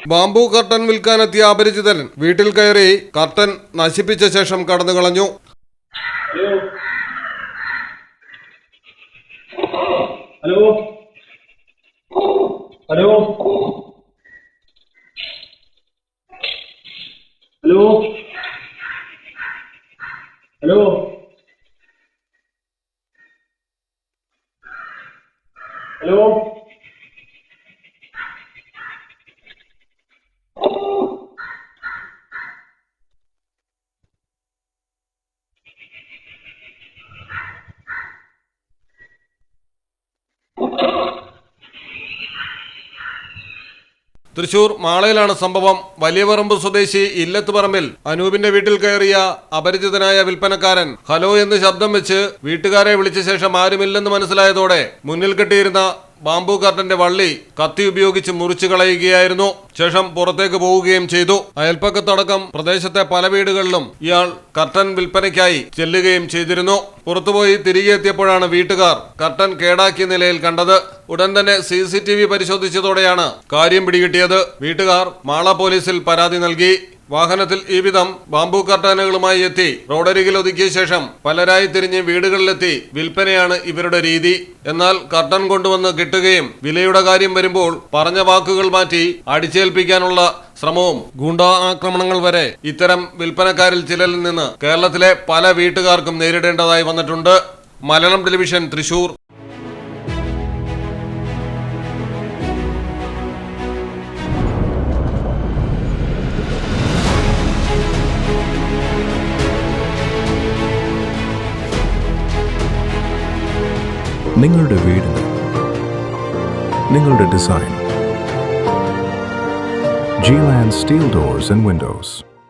Bamboo curtain വിൽക്കാനെത്തിയ അപരിചിതൻ വീട്ടിൽ കയറി curtain നശിപ്പിച്ച ശേഷം കടന്നു കളഞ്ഞു. Hello hello hello hello hello Thrissur മാളയിലാണ് സംഭവം. വലിയപറമ്പ് സ്വദേശി ഇല്ലത്തുപറമ്പിൽ അനൂപിന്റെ വീട്ടിൽ കയറിയ അപരിചിതനായ വിൽപ്പനക്കാരൻ ഹലോ എന്ന് ശബ്ദം വെച്ച് വീട്ടുകാരെ വിളിച്ച ശേഷം ആരുമില്ലെന്ന് മനസ്സിലായതോടെ മുന്നിൽ കെട്ടിയിരുന്ന ബാംബു കർട്ടന്റെ വള്ളി കത്തി ഉപയോഗിച്ച് മുറിച്ചു കളയുകയായിരുന്നു. ശേഷം പുറത്തേക്ക് പോവുകയും ചെയ്തു. അയൽപ്പക്കത്തടക്കം പ്രദേശത്തെ പല വീടുകളിലും ഇയാൾ കർട്ടൻ വിൽപ്പനയ്ക്കായി ചെല്ലുകയും ചെയ്തിരുന്നു. പുറത്തുപോയി തിരികെ എത്തിയപ്പോഴാണ് വീട്ടുകാർ കർട്ടൻ കേടാക്കിയ നിലയിൽ കണ്ടത്. ഉടൻ തന്നെ CCTV പരിശോധിച്ചതോടെയാണ് കാര്യം പിടികിട്ടിയത്. വീട്ടുകാർ മാള പോലീസിൽ പരാതി നൽകി. വാഹനത്തിൽ ഈ വിധം ബാംബു കർട്ടനുകളുമായി എത്തി റോഡരികിൽ ഒതുക്കിയ ശേഷം പലരായി തിരിഞ്ഞ് വീടുകളിലെത്തി വിൽപ്പനയാണ് ഇവരുടെ രീതി. എന്നാൽ കർട്ടൻ കൊണ്ടുവന്ന് കിട്ടുകയും വിലയുടെ കാര്യം വരുമ്പോൾ പറഞ്ഞ വാക്കുകൾ മാറ്റി അടിച്ചേൽപ്പിക്കാനുള്ള ശ്രമവും ഗുണ്ടാ ആക്രമണങ്ങൾ വരെ ഇത്തരം വിൽപ്പനക്കാരിൽ ചിലരിൽ നിന്ന് കേരളത്തിലെ പല വീട്ടുകാർക്കും നേരിടേണ്ടതായി വന്നിട്ടുണ്ട്. മലയാളം ടെലിവിഷൻ, തൃശൂർ. നിങ്ങളുടെ വീടിന് നിങ്ങളുടെ design. G-Land Steel Doors and Windows.